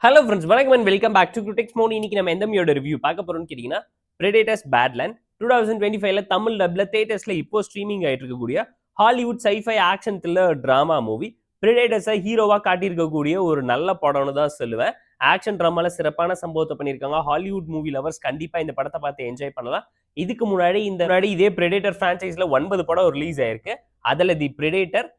Hello friends, வணக்கம் and welcome back to Critics Mon. இன்னைக்கு நம்ம எந்த மூவியோட ரிவ்யூ பார்க்க போறோம்னு கேட்டீங்கன்னா, பிரெடேட்டர்ஸ் பேட்லேண்ட் 2025ல தமிழ் டப்ல தியேட்டர்ஸ்ல இப்போ ஸ்ட்ரீமிங் ஆயிட்டு இருக்கக்கூடிய Hollywood sci-fi action thriller drama movie. பிரெடேட்டர்ஸை ஹீரோவா காட்டியிருக்கக்கூடிய ஒரு நல்ல படம்னு தான் சொல்லுவேன். ஆக்ஷன் டிராமால சிறப்பான சம்பவத்தை பண்ணியிருக்காங்க. ஹாலிவுட் மூவி லவர்ஸ் கண்டிப்பா இந்த படத்தை பார்த்து என்ஜாய் பண்ணலாம். இதுக்கு முன்னாடி இதே பிரெடேட்டர் பிரான்ச்சைஸ்ல 9 படம் ரிலீஸ் ஆயிருக்கு. அதுல தி பிரெடேட்டர்,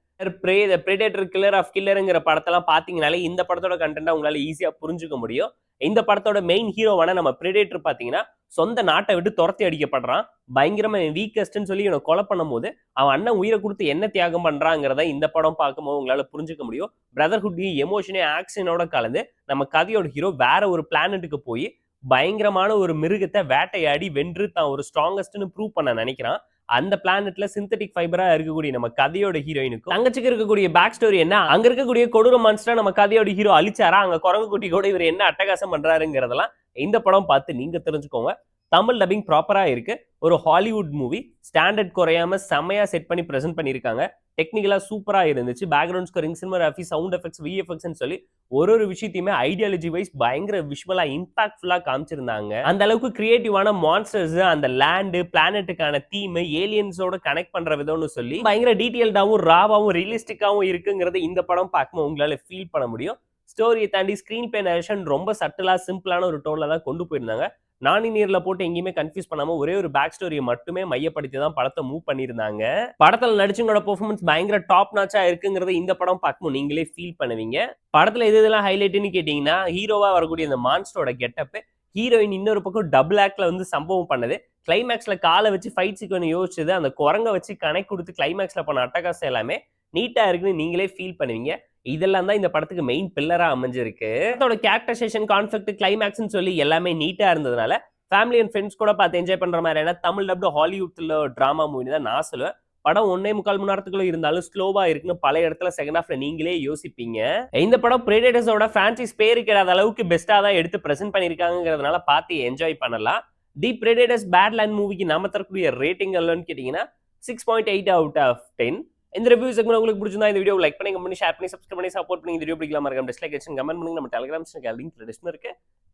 பிரெடேட்டர், கில்லர் ஆஃப் கில்லருங்கிற படத்தெல்லாம் பாத்தீங்கனாலே இந்த படத்தோட கண்டென்ட் உங்களால ஈஸியா புரிஞ்சுக்க முடியும். இந்த படத்தோட மெயின் ஹீரோவான நம்ம பிரெடேட்டர் பாத்தீங்கன்னா சொந்த நாட்டை விட்டு துரத்தி அடிக்கப்படுறான். பயங்கரமா வீக்கஸ்ட்னு சொல்லி இவனை கொலை பண்ணும் போது அவன் அண்ணன் உயிரை கொடுத்து என்ன தியாகம் பண்றாங்கிறத இந்த படம் பார்க்கும்போது உங்களால புரிஞ்சுக்க முடியும். பிரதர்ஹுட் எமோஷனே ஆக்ஷனோட கலந்து நம்ம கதையோட ஹீரோ வேற ஒரு பிளானட்டுக்கு போய் பயங்கரமான ஒரு மிருகத்தை வேட்டையாடி வென்று தான் ஒரு ஸ்ட்ராங்கஸ்ட்னு ப்ரூவ் பண்ண நினைக்கிறான். அந்த பிளானட்ல சிந்தட்டிக் ஃபைபரா இருக்கக்கூடிய நம்ம கதையோட ஹீரோயினுக்கும் தங்கச்சிக்கு இருக்கக்கூடிய பேக் ஸ்டோரி என்ன, அங்க இருக்கக்கூடிய கொடூர மான்ஸ்டரா நம்ம கதையோட ஹீரோ அழிச்சாரா, அங்க குரங்கு குட்டி கூட இவர் என்ன அட்டகாசம் பண்றாருங்கிறதெல்லாம் இந்த படம் பார்த்து நீங்க தெரிஞ்சுக்கோங்க. தமிழ் டப்பிங் ப்ராப்பரா இருக்கு. ஒரு ஹாலிவுட் மூவி ஸ்டாண்டர்ட் குறையாம செமையா செட் பண்ணி பிரசன்ட் பண்ணிருக்காங்க. டெக்னிக்கலா சூப்பரா இருந்துச்சு. Background scoring, cinematography, sound effects, VFX சொல்லி ஒரு விஷயத்தையுமே ஐடியாலஜி வைஸ் பயங்கர விஷுவலா இம்பாக்ட்ஃபுல்லா காமிச்சிருந்தாங்க. அந்த அளவுக்கு கிரியேட்டிவான மான்ஸ்டர்ஸ், அந்த லேண்ட் பிளானட்டுக்கான தீம், ஏலியன்ஸோட கனெக்ட் பண்ற விதம்னு சொல்லி பயங்கர டீடைல்டாவும் ராவாவும் ரியலிஸ்டிக்காவும் இருக்குங்கிறது இந்த படம் பார்க்கும்போது உங்களால ஃபீல் பண்ண முடியும். ஸ்டோரியை தாண்டி ஸ்கிரீன் பிளே நரேஷன் ரொம்ப சட்டிலா சிம்பிளான ஒரு டோன்ல தான் கொண்டு போயிருந்தாங்க. நானினியர்ல போட்டு எங்கேயுமே கன்ஃபியூஸ் பண்ணாம ஒரே ஒரு பேக் ஸ்டோரியை மட்டுமே மையப்படுத்தி தான் படத்தை மூவ் பண்ணியிருந்தாங்க. படத்துல நடிச்சவங்களோட பெர்ஃபார்மன்ஸ் பயங்கர டாப் நாச்சா இருக்குங்கிறத இந்த படம் பார்க்கும்போது நீங்களே ஃபீல் பண்ணுவீங்க. படத்துல இதெல்லாம் ஹைலைட்னு கேட்டீங்கன்னா, ஹீரோவா வரக்கூடிய இந்த மான்ஸ்டரோட கெட்டப், ஹீரோயின் இன்னொரு பக்கம் டபுள் ஆக்ட்ல வந்து சம்பவம் பண்ணது, கிளைமேக்ஸ்ல காலை வச்சு ஃபைட் சீக்வன் யோசிச்சது, அந்த குரங்க வச்சு கனெக்ட் கொடுத்து கிளைமேக்ஸ்ல பண்ண அட்டகாசம் எல்லாமே நீட்டா இருக்குன்னு நீங்களே ஃபீல் பண்ணுவீங்க. இதெல்லாம் தான் இந்த படத்துக்கு மெயின் பில்லரா அமைஞ்சிருக்கு. அதோட கேரக்டரைசேஷன், கான்ஃபிளிக்ட், கிளைமேக்ஸ்னு சொல்லி எல்லாமே நீட்டா இருந்ததுனால ஃபேமிலி அண்ட் ஃப்ரெண்ட்ஸ் கூட பார்த்து என்ஜாய் பண்ற மாதிரியான தமிழ் டப்டு ஹாலிவுட்ல டிராமா மூவி தான் நான் சொல்லுவேன். படம் 1.25 மணி நேரத்துக்குள்ள இருந்தாலும் ஸ்லோவா இருக்குன்னு பல இடத்துல செகண்ட் ஹாஃப்ல நீங்களே யோசிப்பீங்க. இந்த படம் பிரெடேட்டர்ஸோட பிரான்சைஸ் பேரு கிடையாத அளவுக்கு பெஸ்டா தான் எடுத்து பிரசென்ட் பண்ணிருக்காங்கிறதுனால பார்த்து என்ஜாய் பண்ணலாம். தி பிரெடேட்டர்ஸ் பேட்லேண்ட் மூவிக்கு நாம தரக்கூடிய ரேட்டிங் எவ்வளோன்னு கேட்டீங்கன்னா 6.8 அவுட் ஆஃப் 10. இந்த ரிவ்யூ செக்மெண்ட் உங்களுக்கு பிடிச்சிருந்தா இந்த வீடியோ லைக் பண்ணி, கமெண்ட் பண்ணி, ஷேர் பண்ணி, சப்ஸ்கிரைப் பண்ணி சப்போர்ட் பண்ணி. இந்த வீடியோ பிடிக்கலாம் மறக்காம டிஸ்லைக் அடிச்சு கமெண்ட் பண்ணுங்க. நம்ம டெலிகிராம் சேனல் லிங்க் டிஸ்கிரிப்ஷன்ல இருக்கு.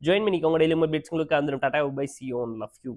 ஜாயின் பண்ணிக்கோங்க. டெய்லி அப்டேட்ஸ் உங்களுக்கு அந்த tata bye see you, love you.